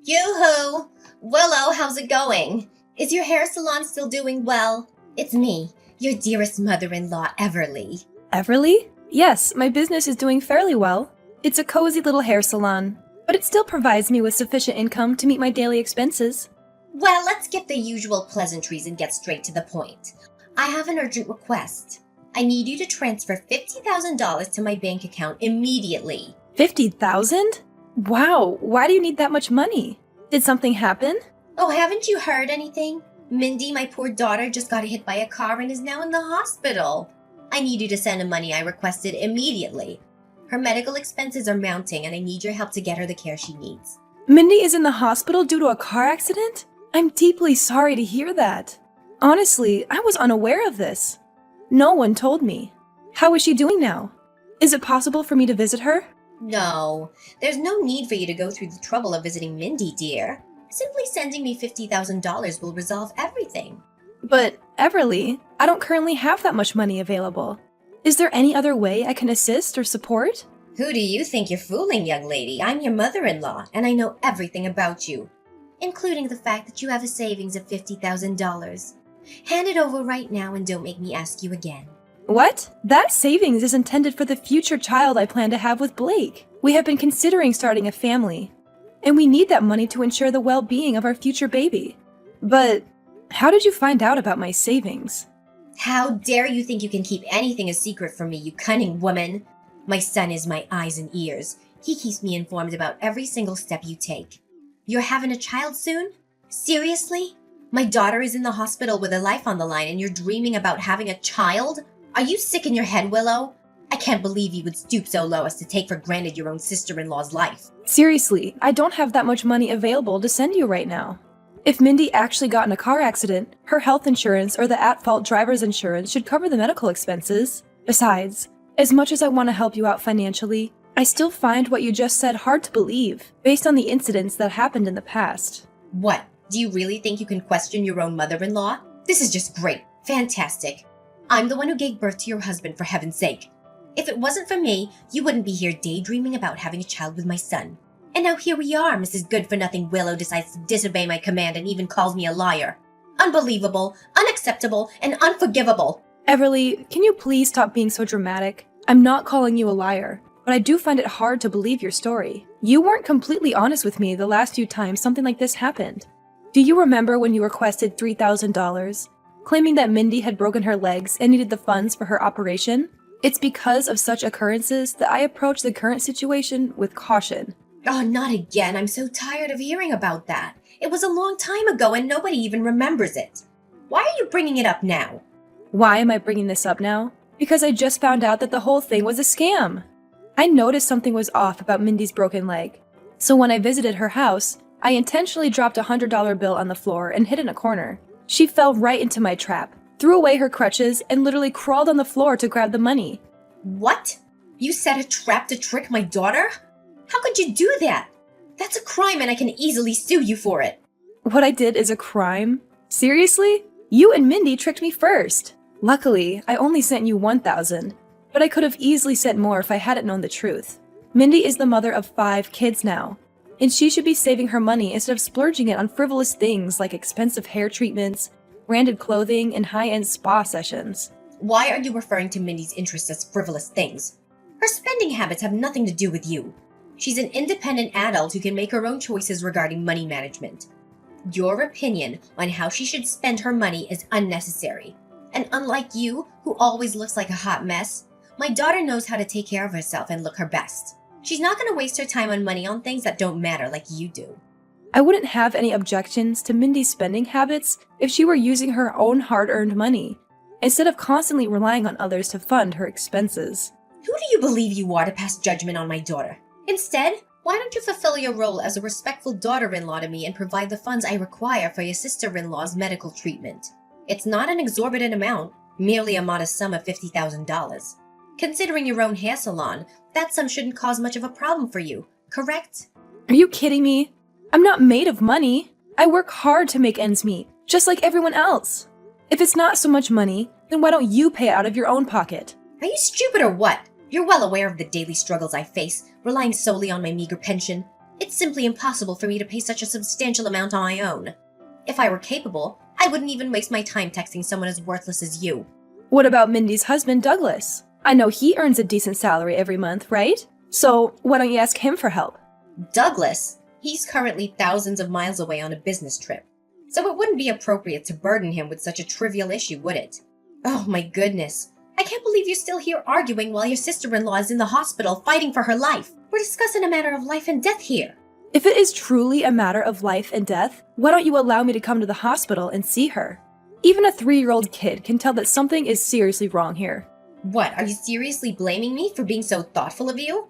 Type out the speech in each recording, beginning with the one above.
Yoo-hoo! Willow, how's it going? Is your hair salon still doing well? It's me, your dearest mother-in-law, Everly. Everly? Yes, my business is doing fairly well. It's a cozy little hair salon, but it still provides me with sufficient income to meet my daily expenses. Well, let's get the usual pleasantries and get straight to the point. I have an urgent request. I need you to transfer $50,000 to my bank account immediately. 50,000? Wow, why do you need that much money? Did something happen? Oh, haven't you heard anything? Mindy, my poor daughter, just got hit by a car and is now in the hospital. I need you to send the money I requested immediately. Her medical expenses are mounting and I need your help to get her the care she needs. Mindy is in the hospital due to a car accident? I'm deeply sorry to hear that. Honestly, I was unaware of this. No one told me. How is she doing now? Is it possible for me to visit her? No, there's no need for you to go through the trouble of visiting Mindy, dear. Simply sending me $50,000 will resolve everything. But, Everly, I don't currently have that much money available. Is there any other way I can assist or support? Who do you think you're fooling, young lady? I'm your mother-in-law, and I know everything about you, including the fact that you have a savings of $50,000. Hand it over right now and don't make me ask you again. What? That savings is intended for the future child I plan to have with Blake. We have been considering starting a family, and we need that money to ensure the well-being of our future baby. But how did you find out about my savings? How dare you think you can keep anything a secret from me, you cunning woman? My son is my eyes and ears. He keeps me informed about every single step you take. You're having a child soon? Seriously? My daughter is in the hospital with her life on the line and you're dreaming about having a child? Are you sick in your head, Willow? I can't believe you would stoop so low as to take for granted your own sister-in-law's life. Seriously, I don't have that much money available to send you right now. If Mindy actually got in a car accident, her health insurance or the at-fault driver's insurance should cover the medical expenses. Besides, as much as I want to help you out financially, I still find what you just said hard to believe, based on the incidents that happened in the past. What? Do you really think you can question your own mother-in-law? This is just great. Fantastic. I'm the one who gave birth to your husband, for heaven's sake. If it wasn't for me, you wouldn't be here daydreaming about having a child with my son. And now here we are, Mrs. Good-for-Nothing Willow decides to disobey my command and even calls me a liar. Unbelievable, unacceptable, and unforgivable. Everly, can you please stop being so dramatic? I'm not calling you a liar, but I do find it hard to believe your story. You weren't completely honest with me the last few times something like this happened. Do you remember when you requested $3,000, claiming that Mindy had broken her legs and needed the funds for her operation? It's because of such occurrences that I approach the current situation with caution. Oh, not again. I'm so tired of hearing about that. It was a long time ago and nobody even remembers it. Why are you bringing it up now? Why am I bringing this up now? Because I just found out that the whole thing was a scam. I noticed something was off about Mindy's broken leg. So when I visited her house, I intentionally dropped a $100 bill on the floor and hid in a corner. She fell right into my trap, threw away her crutches, and literally crawled on the floor to grab the money. What? You set a trap to trick my daughter? How could you do that? That's a crime and I can easily sue you for it. What I did is a crime? Seriously? You and Mindy tricked me first. Luckily, I only sent you $1,000, but I could have easily sent more if I hadn't known the truth. Mindy is the mother of 5 kids now, and she should be saving her money instead of splurging it on frivolous things like expensive hair treatments, branded clothing, and high-end spa sessions. Why are you referring to Mindy's interests as frivolous things? Her spending habits have nothing to do with you. She's an independent adult who can make her own choices regarding money management. Your opinion on how she should spend her money is unnecessary. And unlike you, who always looks like a hot mess, my daughter knows how to take care of herself and look her best. She's not going to waste her time on money on things that don't matter like you do. I wouldn't have any objections to Mindy's spending habits if she were using her own hard-earned money, instead of constantly relying on others to fund her expenses. Who do you believe you are to pass judgment on my daughter? Instead, why don't you fulfill your role as a respectful daughter-in-law to me and provide the funds I require for your sister-in-law's medical treatment? It's not an exorbitant amount, merely a modest sum of $50,000. Considering your own hair salon, that sum shouldn't cause much of a problem for you, correct? Are you kidding me? I'm not made of money. I work hard to make ends meet, just like everyone else. If it's not so much money, then why don't you pay it out of your own pocket? Are you stupid or what? You're well aware of the daily struggles I face, relying solely on my meager pension. It's simply impossible for me to pay such a substantial amount on my own. If I were capable, I wouldn't even waste my time texting someone as worthless as you. What about Mindy's husband, Douglas? I know he earns a decent salary every month, right? So why don't you ask him for help? Douglas? He's currently thousands of miles away on a business trip, so it wouldn't be appropriate to burden him with such a trivial issue, would it? Oh my goodness. I can't believe you're still here arguing while your sister-in-law is in the hospital fighting for her life. We're discussing a matter of life and death here. If it is truly a matter of life and death, why don't you allow me to come to the hospital and see her? Even a 3-year-old kid can tell that something is seriously wrong here. What, are you seriously blaming me for being so thoughtful of you?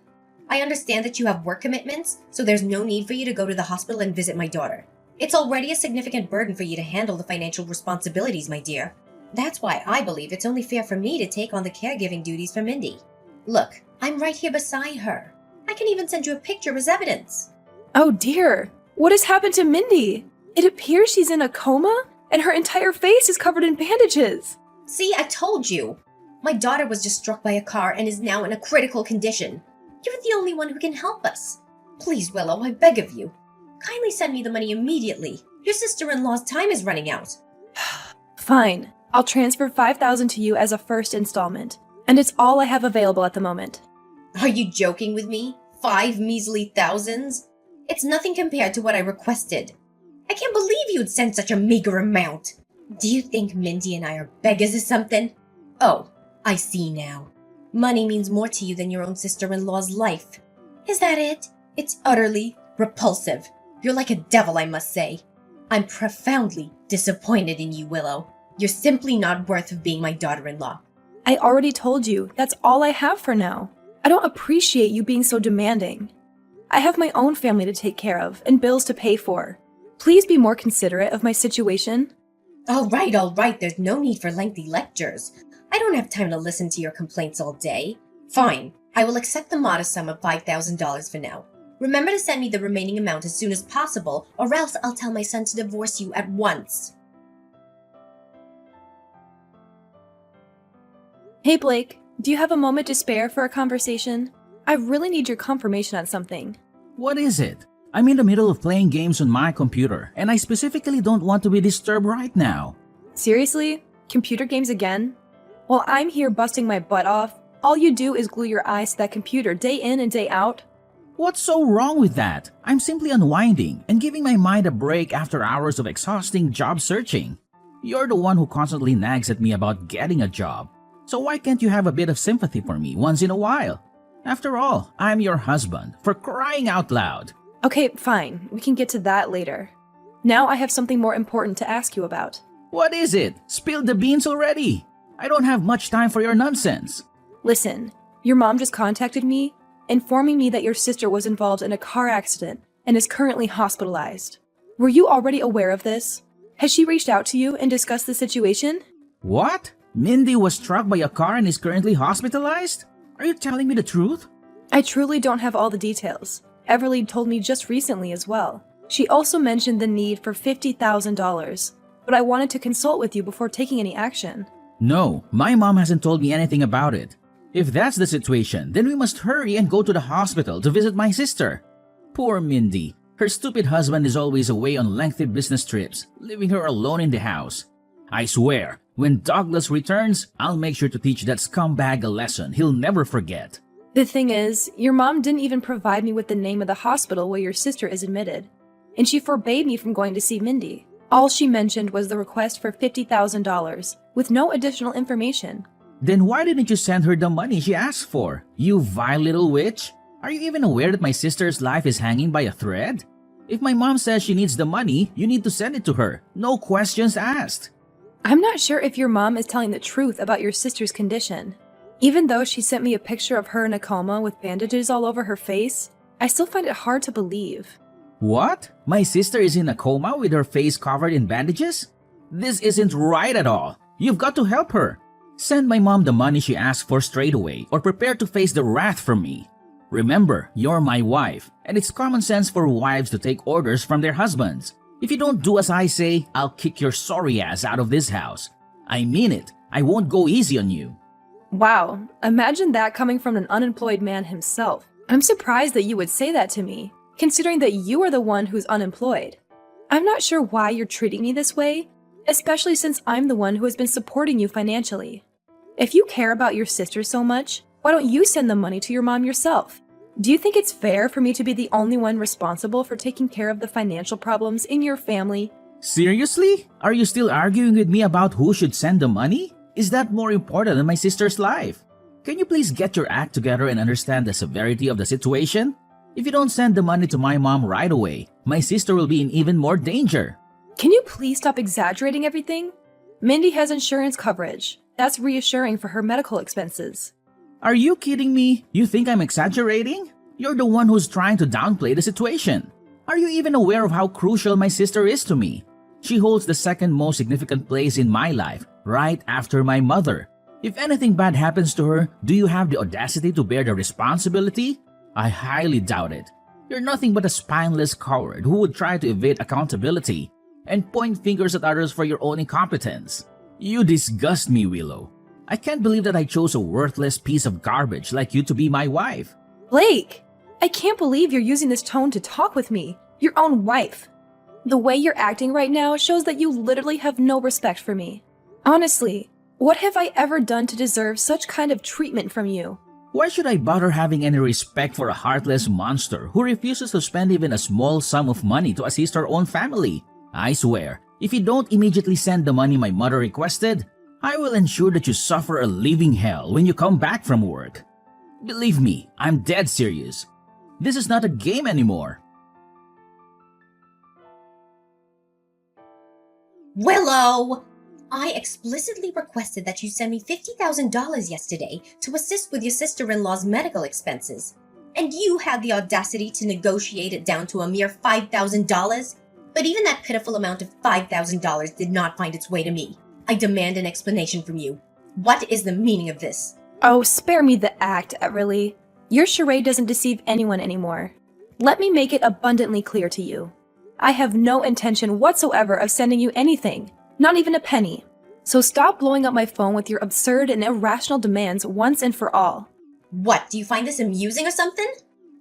I understand that you have work commitments, so there's no need for you to go to the hospital and visit my daughter. It's already a significant burden for you to handle the financial responsibilities, my dear. That's why I believe it's only fair for me to take on the caregiving duties for Mindy. Look, I'm right here beside her. I can even send you a picture as evidence. Oh dear, what has happened to Mindy? It appears she's in a coma, and her entire face is covered in bandages. See, I told you. My daughter was just struck by a car and is now in a critical condition. You're the only one who can help us. Please, Willow, I beg of you. Kindly send me the money immediately. Your sister-in-law's time is running out. Fine, I'll transfer $5,000 to you as a first installment, and it's all I have available at the moment. Are you joking with me? 5 measly thousands? It's nothing compared to what I requested. I can't believe you'd send such a meager amount. Do you think Mindy and I are beggars or something? Oh, I see now. Money means more to you than your own sister-in-law's life. Is that it? It's utterly repulsive. You're like a devil, I must say. I'm profoundly disappointed in you, Willow. You're simply not worth of being my daughter-in-law. I already told you, that's all I have for now. I don't appreciate you being so demanding. I have my own family to take care of and bills to pay for. Please be more considerate of my situation. All right, there's no need for lengthy lectures. I don't have time to listen to your complaints all day. Fine, I will accept the modest sum of $5,000 for now. Remember to send me the remaining amount as soon as possible, or else I'll tell my son to divorce you at once. Hey Blake, do you have a moment to spare for a conversation? I really need your confirmation on something. What is it? I'm in the middle of playing games on my computer, and I specifically don't want to be disturbed right now. Seriously? Computer games again? While I'm here busting my butt off, all you do is glue your eyes to that computer day in and day out? What's so wrong with that? I'm simply unwinding and giving my mind a break after hours of exhausting job searching. You're the one who constantly nags at me about getting a job. So why can't you have a bit of sympathy for me once in a while? After all, I'm your husband, for crying out loud. Okay, fine. We can get to that later. Now I have something more important to ask you about. What is it? Spill the beans already. I don't have much time for your nonsense. Listen, your mom just contacted me, informing me that your sister was involved in a car accident and is currently hospitalized. Were you already aware of this? Has she reached out to you and discussed the situation? What? Mindy was struck by a car and is currently hospitalized? Are you telling me the truth? I truly don't have all the details. Everly told me just recently as well. She also mentioned the need for $50,000, but I wanted to consult with you before taking any action. No, my mom hasn't told me anything about it. If that's the situation, then we must hurry and go to the hospital to visit my sister. Poor Mindy. Her stupid husband is always away on lengthy business trips, leaving her alone in the house. I swear, when Douglas returns, I'll make sure to teach that scumbag a lesson he'll never forget. The thing is, your mom didn't even provide me with the name of the hospital where your sister is admitted, and she forbade me from going to see Mindy. All she mentioned was the request for $50,000, with no additional information. Then why didn't you send her the money she asked for, you vile little witch? Are you even aware that my sister's life is hanging by a thread? If my mom says she needs the money, you need to send it to her. No questions asked. I'm not sure if your mom is telling the truth about your sister's condition. Even though she sent me a picture of her in a coma with bandages all over her face, I still find it hard to believe. What? My sister is in a coma with her face covered in bandages? This isn't right at all. You've got to help her. Send my mom the money she asked for straight away, or prepare to face the wrath from me. Remember, you're my wife, and it's common sense for wives to take orders from their husbands. If you don't do as I say, I'll kick your sorry ass out of this house. I mean it. I won't go easy on you. Wow, imagine that coming from an unemployed man himself. I'm surprised that you would say that to me. considering that you are the one who's unemployed. I'm not sure why you're treating me this way, especially since I'm the one who has been supporting you financially. If you care about your sister so much, why don't you send the money to your mom yourself? Do you think it's fair for me to be the only one responsible for taking care of the financial problems in your family? Seriously? Are you still arguing with me about who should send the money? Is that more important than my sister's life? Can you please get your act together and understand the severity of the situation? If you don't send the money to my mom right away, my sister will be in even more danger. Can you please stop exaggerating everything? Mindy has insurance coverage. That's reassuring for her medical expenses. Are you kidding me? You think I'm exaggerating? You're the one who's trying to downplay the situation. Are you even aware of how crucial my sister is to me? She holds the second most significant place in my life, right after my mother. If anything bad happens to her, do you have the audacity to bear the responsibility? I highly doubt it. You're nothing but a spineless coward who would try to evade accountability and point fingers at others for your own incompetence. You disgust me, Willow. I can't believe that I chose a worthless piece of garbage like you to be my wife. Blake, I can't believe you're using this tone to talk with me, your own wife. The way you're acting right now shows that you literally have no respect for me. Honestly, what have I ever done to deserve such kind of treatment from you? Why should I bother having any respect for a heartless monster who refuses to spend even a small sum of money to assist her own family? I swear, if you don't immediately send the money my mother requested, I will ensure that you suffer a living hell when you come back from work. Believe me, I'm dead serious. This is not a game anymore. Willow! I explicitly requested that you send me $50,000 yesterday to assist with your sister-in-law's medical expenses. And you had the audacity to negotiate it down to a mere $5,000? But even that pitiful amount of $5,000 did not find its way to me. I demand an explanation from you. What is the meaning of this? Oh, spare me the act, Everly. Your charade doesn't deceive anyone anymore. Let me make it abundantly clear to you. I have no intention whatsoever of sending you anything, not even a penny. So stop blowing up my phone with your absurd and irrational demands once and for all. What, do you find this amusing or something?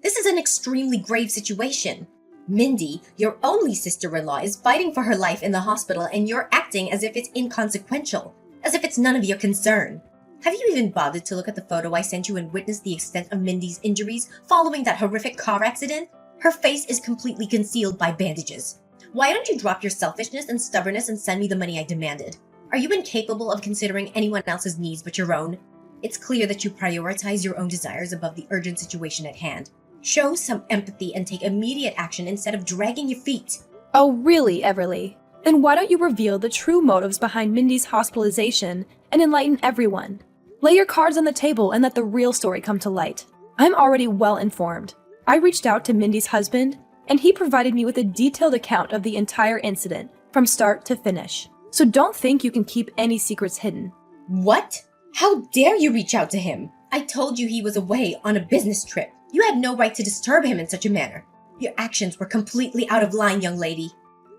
This is an extremely grave situation. Mindy, your only sister-in-law, is fighting for her life in the hospital and you're acting as if it's inconsequential, as if it's none of your concern. Have you even bothered to look at the photo I sent you and witness the extent of Mindy's injuries following that horrific car accident? Her face is completely concealed by bandages. Why don't you drop your selfishness and stubbornness and send me the money I demanded? Are you incapable of considering anyone else's needs but your own? It's clear that you prioritize your own desires above the urgent situation at hand. Show some empathy and take immediate action instead of dragging your feet. Oh, really, Everly? Then why don't you reveal the true motives behind Mindy's hospitalization and enlighten everyone? Lay your cards on the table and let the real story come to light. I'm already well informed. I reached out to Mindy's husband, and he provided me with a detailed account of the entire incident, from start to finish. So don't think you can keep any secrets hidden. What? How dare you reach out to him? I told you he was away on a business trip. You had no right to disturb him in such a manner. Your actions were completely out of line, young lady.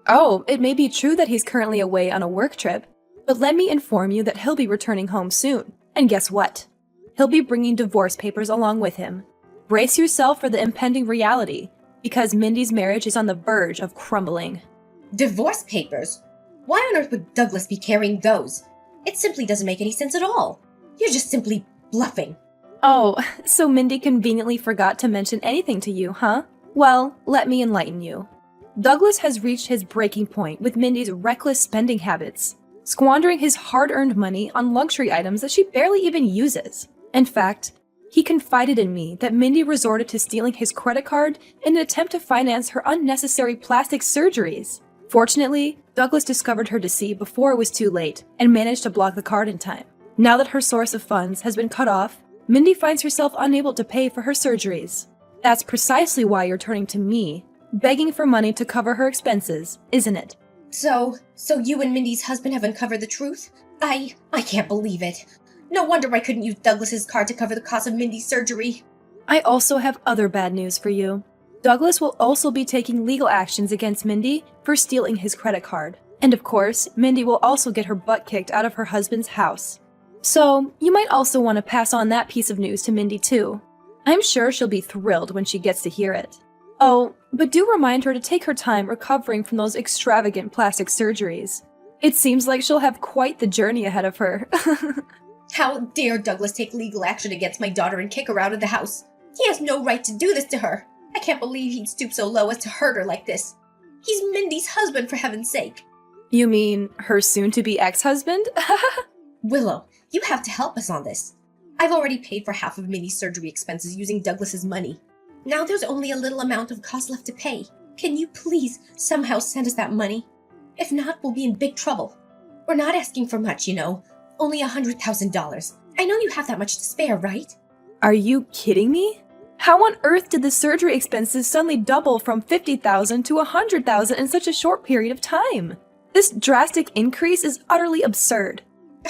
Oh, it may be true that he's currently away on a work trip, but let me inform you that he'll be returning home soon. And guess what? He'll be bringing divorce papers along with him. Brace yourself for the impending reality, because Mindy's marriage is on the verge of crumbling. Divorce papers? Why on earth would Douglas be carrying those? It simply doesn't make any sense at all. You're just simply bluffing. Oh, so Mindy conveniently forgot to mention anything to you, huh? Well, let me enlighten you. Douglas has reached his breaking point with Mindy's reckless spending habits, squandering his hard-earned money on luxury items that she barely even uses. In fact, he confided in me that Mindy resorted to stealing his credit card in an attempt to finance her unnecessary plastic surgeries. Fortunately, Douglas discovered her deceit before it was too late and managed to block the card in time. Now that her source of funds has been cut off, Mindy finds herself unable to pay for her surgeries. That's precisely why you're turning to me, begging for money to cover her expenses, isn't it? So you and Mindy's husband have uncovered the truth? I can't believe it. No wonder I couldn't use Douglas's card to cover the cost of Mindy's surgery. I also have other bad news for you. Douglas will also be taking legal actions against Mindy for stealing his credit card. And of course, Mindy will also get her butt kicked out of her husband's house. So, you might also want to pass on that piece of news to Mindy too. I'm sure she'll be thrilled when she gets to hear it. Oh, but do remind her to take her time recovering from those extravagant plastic surgeries. It seems like she'll have quite the journey ahead of her. How dare Douglas take legal action against my daughter and kick her out of the house? He has no right to do this to her. I can't believe he'd stoop so low as to hurt her like this. He's Mindy's husband, for heaven's sake. You mean her soon-to-be ex-husband? Willow, you have to help us on this. I've already paid for half of Mindy's surgery expenses using Douglas's money. Now there's only a little amount of cost left to pay. Can you please somehow send us that money? If not, we'll be in big trouble. We're not asking for much, you know. Only $100,000. I know you have that much to spare, right? Are you kidding me? How on earth did the surgery expenses suddenly double from $50,000 to $100,000 in such a short period of time? This drastic increase is utterly absurd.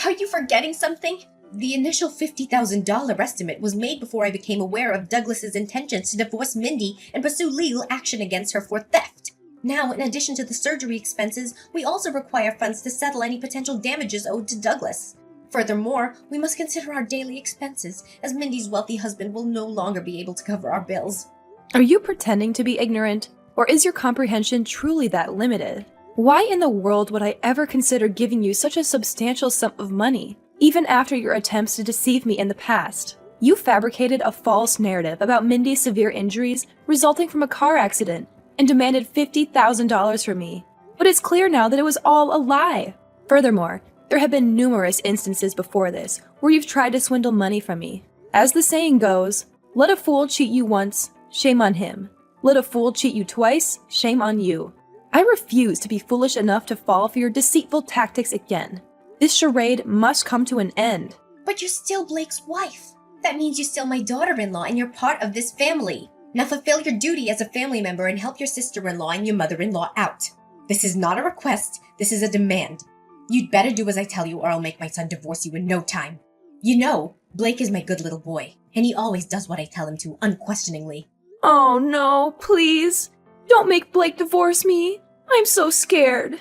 Are you forgetting something? The initial $50,000 estimate was made before I became aware of Douglas's intentions to divorce Mindy and pursue legal action against her for theft. Now, in addition to the surgery expenses, we also require funds to settle any potential damages owed to Douglas. Furthermore, we must consider our daily expenses, as Mindy's wealthy husband will no longer be able to cover our bills. Are you pretending to be ignorant, or is your comprehension truly that limited? Why in the world would I ever consider giving you such a substantial sum of money, even after your attempts to deceive me in the past? You fabricated a false narrative about Mindy's severe injuries resulting from a car accident and demanded $50,000 from me. But it's clear now that it was all a lie. Furthermore, there have been numerous instances before this where you've tried to swindle money from me. As the saying goes, let a fool cheat you once, shame on him. Let a fool cheat you twice, shame on you. I refuse to be foolish enough to fall for your deceitful tactics again. This charade must come to an end. But you're still Blake's wife. That means you're still my daughter-in-law and you're part of this family. Now fulfill your duty as a family member and help your sister-in-law and your mother-in-law out. This is not a request, this is a demand. You'd better do as I tell you or I'll make my son divorce you in no time. You know, Blake is my good little boy, and he always does what I tell him to, unquestioningly. Oh no, please. Don't make Blake divorce me. I'm so scared.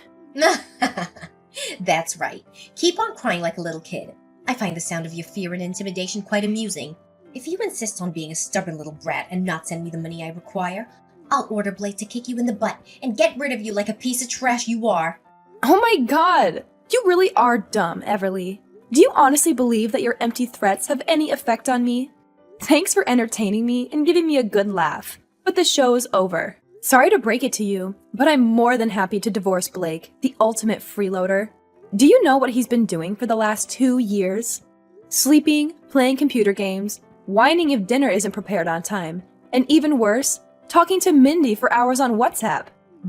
That's right. Keep on crying like a little kid. I find the sound of your fear and intimidation quite amusing. If you insist on being a stubborn little brat and not send me the money I require, I'll order Blake to kick you in the butt and get rid of you like a piece of trash you are. Oh my god! You really are dumb, Everly. Do you honestly believe that your empty threats have any effect on me? Thanks for entertaining me and giving me a good laugh, but the show's over. Sorry to break it to you, but I'm more than happy to divorce Blake, the ultimate freeloader. Do you know what he's been doing for the last 2 years? Sleeping, playing computer games, whining if dinner isn't prepared on time, and even worse, talking to Mindy for hours on WhatsApp.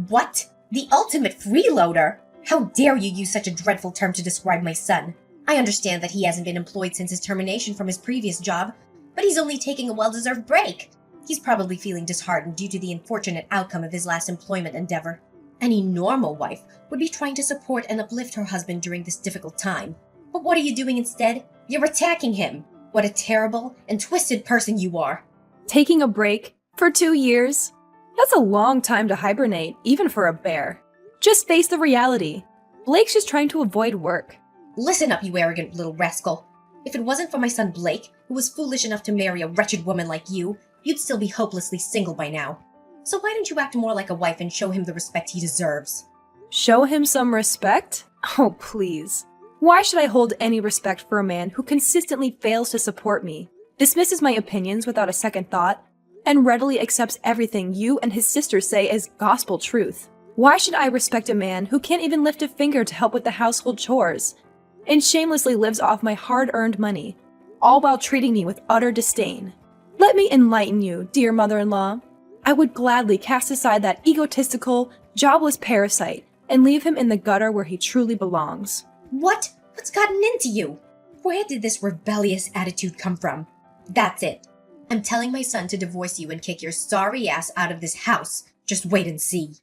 What? The ultimate freeloader? How dare you use such a dreadful term to describe my son? I understand that he hasn't been employed since his termination from his previous job, but he's only taking a well-deserved break. He's probably feeling disheartened due to the unfortunate outcome of his last employment endeavor. Any normal wife would be trying to support and uplift her husband during this difficult time. But what are you doing instead? You're attacking him. What a terrible and twisted person you are. Taking a break for 2 years? That's a long time to hibernate, even for a bear. Just face the reality. Blake's just trying to avoid work. Listen up, you arrogant little rascal. If it wasn't for my son Blake, who was foolish enough to marry a wretched woman like you, you'd still be hopelessly single by now. So why don't you act more like a wife and show him the respect he deserves? Show him some respect? Oh, please. Why should I hold any respect for a man who consistently fails to support me, dismisses my opinions without a second thought, and readily accepts everything you and his sister say as gospel truth? Why should I respect a man who can't even lift a finger to help with the household chores, and shamelessly lives off my hard-earned money, all while treating me with utter disdain? Let me enlighten you, dear mother-in-law. I would gladly cast aside that egotistical, jobless parasite and leave him in the gutter where he truly belongs. What? What's gotten into you? Where did this rebellious attitude come from? That's it. I'm telling my son to divorce you and kick your sorry ass out of this house. Just wait and see.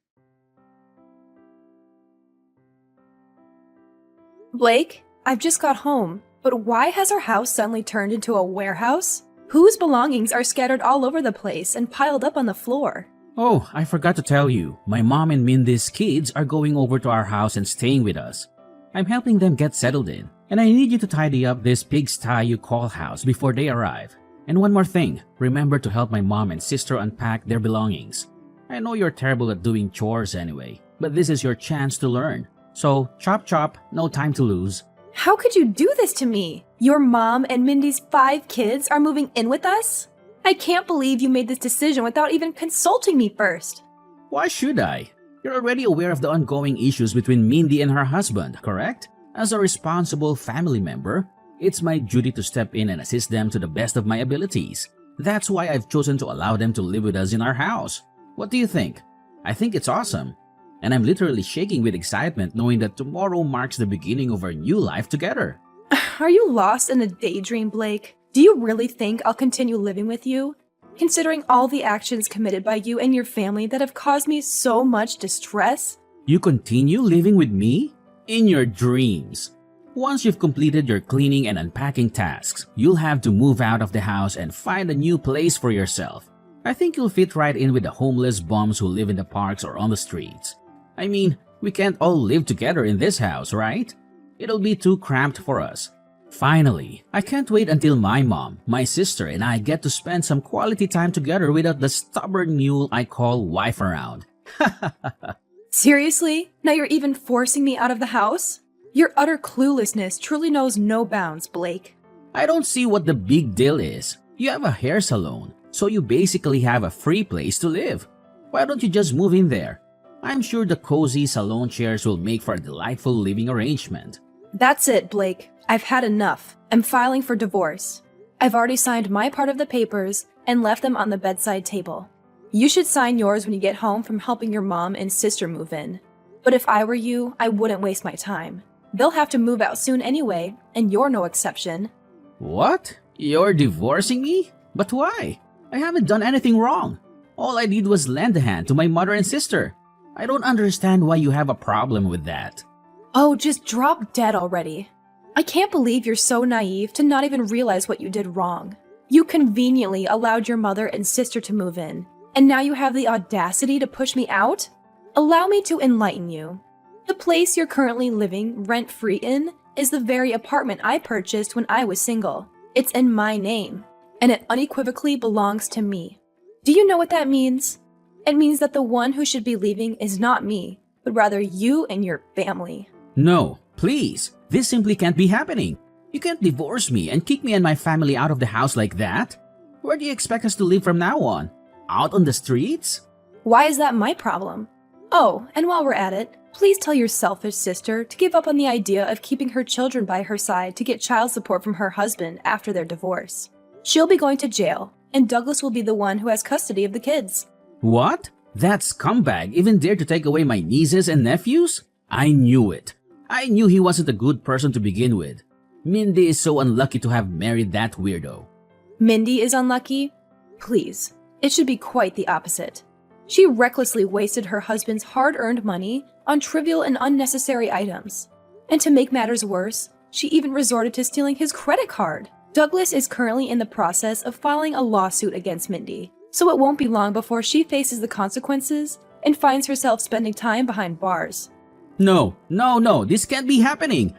Blake, I've just got home, but why has our house suddenly turned into a warehouse? Whose belongings are scattered all over the place and piled up on the floor? Oh, I forgot to tell you. My mom and Mindy's kids are going over to our house and staying with us. I'm helping them get settled in, and I need you to tidy up this pigsty you call house before they arrive. And one more thing, remember to help my mom and sister unpack their belongings. I know you're terrible at doing chores anyway, but this is your chance to learn. So, chop chop, no time to lose. How could you do this to me? Your mom and Mindy's 5 kids are moving in with us? I can't believe you made this decision without even consulting me first. Why should I? You're already aware of the ongoing issues between Mindy and her husband, correct? As a responsible family member, it's my duty to step in and assist them to the best of my abilities. That's why I've chosen to allow them to live with us in our house. What do you think? I think it's awesome. And I'm literally shaking with excitement knowing that tomorrow marks the beginning of our new life together. Are you lost in a daydream, Blake? Do you really think I'll continue living with you? Considering all the actions committed by you and your family that have caused me so much distress? You continue living with me? In your dreams. Once you've completed your cleaning and unpacking tasks, you'll have to move out of the house and find a new place for yourself. I think you'll fit right in with the homeless bums who live in the parks or on the streets. I mean, we can't all live together in this house, right? It'll be too cramped for us. Finally, I can't wait until my mom, my sister, and I get to spend some quality time together without the stubborn mule I call wife around. Seriously? Now you're even forcing me out of the house? Your utter cluelessness truly knows no bounds, Blake. I don't see what the big deal is. You have a hair salon, so you basically have a free place to live. Why don't you just move in there? I'm sure the cozy salon chairs will make for a delightful living arrangement. That's it, Blake. I've had enough. I'm filing for divorce. I've already signed my part of the papers and left them on the bedside table. You should sign yours when you get home from helping your mom and sister move in. But if I were you, I wouldn't waste my time. They'll have to move out soon anyway, and you're no exception. What? You're divorcing me? But why? I haven't done anything wrong. All I did was lend a hand to my mother and sister. I don't understand why you have a problem with that. Oh, just drop dead already. I can't believe you're so naive to not even realize what you did wrong. You conveniently allowed your mother and sister to move in, and now you have the audacity to push me out? Allow me to enlighten you. The place you're currently living rent-free in is the very apartment I purchased when I was single. It's in my name, and it unequivocally belongs to me. Do you know what that means? It means that the one who should be leaving is not me, but rather you and your family. No, please. This simply can't be happening. You can't divorce me and kick me and my family out of the house like that. Where do you expect us to live from now on? Out on the streets? Why is that my problem? Oh, and while we're at it, please tell your selfish sister to give up on the idea of keeping her children by her side to get child support from her husband after their divorce. She'll be going to jail, and Douglas will be the one who has custody of the kids. What? That scumbag even dared to take away my nieces and nephews? I knew it. I knew he wasn't a good person to begin with. Mindy is so unlucky to have married that weirdo. Mindy is unlucky? Please, it should be quite the opposite. She recklessly wasted her husband's hard-earned money on trivial and unnecessary items. And to make matters worse, she even resorted to stealing his credit card. Douglas is currently in the process of filing a lawsuit against Mindy, so it won't be long before she faces the consequences and finds herself spending time behind bars. No, this can't be happening.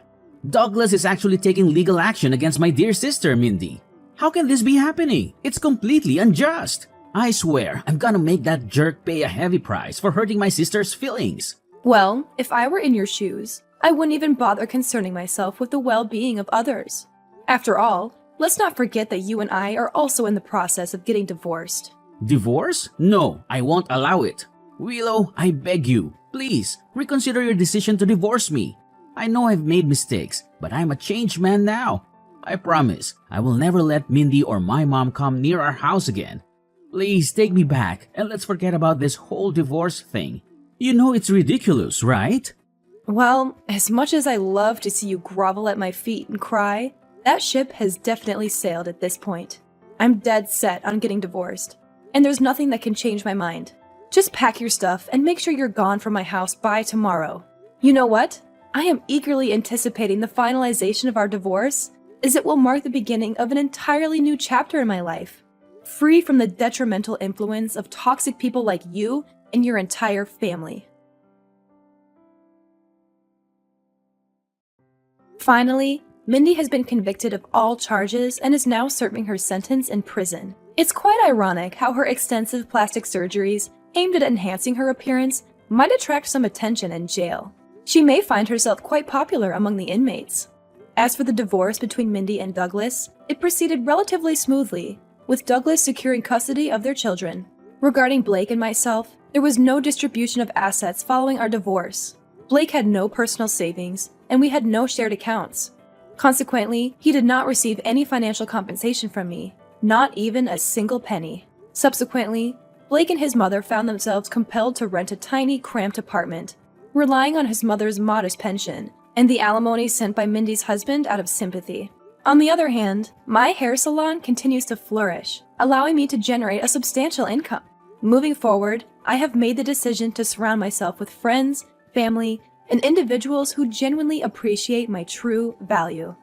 Douglas is actually taking legal action against my dear sister, Mindy. How can this be happening? It's completely unjust. I swear, I'm gonna make that jerk pay a heavy price for hurting my sister's feelings. Well, if I were in your shoes, I wouldn't even bother concerning myself with the well-being of others. After all, let's not forget that you and I are also in the process of getting divorced. Divorce? No, I won't allow it. Willow, I beg you, please, reconsider your decision to divorce me. I know I've made mistakes, but I'm a changed man now. I promise, I will never let Mindy or my mom come near our house again. Please take me back and let's forget about this whole divorce thing. You know it's ridiculous, right? Well, as much as I love to see you grovel at my feet and cry, that ship has definitely sailed at this point. I'm dead set on getting divorced, and there's nothing that can change my mind. Just pack your stuff and make sure you're gone from my house by tomorrow. You know what? I am eagerly anticipating the finalization of our divorce, as it will mark the beginning of an entirely new chapter in my life, free from the detrimental influence of toxic people like you and your entire family. Finally, Mindy has been convicted of all charges and is now serving her sentence in prison. It's quite ironic how her extensive plastic surgeries aimed at enhancing her appearance might attract some attention in jail. She may find herself quite popular among the inmates. As for the divorce between Mindy and Douglas, it proceeded relatively smoothly, with Douglas securing custody of their children. Regarding Blake and myself, there was no distribution of assets following our divorce. Blake had no personal savings, and we had no shared accounts. Consequently, he did not receive any financial compensation from me, not even a single penny. Subsequently, Blake and his mother found themselves compelled to rent a tiny, cramped apartment, relying on his mother's modest pension and the alimony sent by Mindy's husband out of sympathy. On the other hand, my hair salon continues to flourish, allowing me to generate a substantial income. Moving forward, I have made the decision to surround myself with friends, family, and individuals who genuinely appreciate my true value.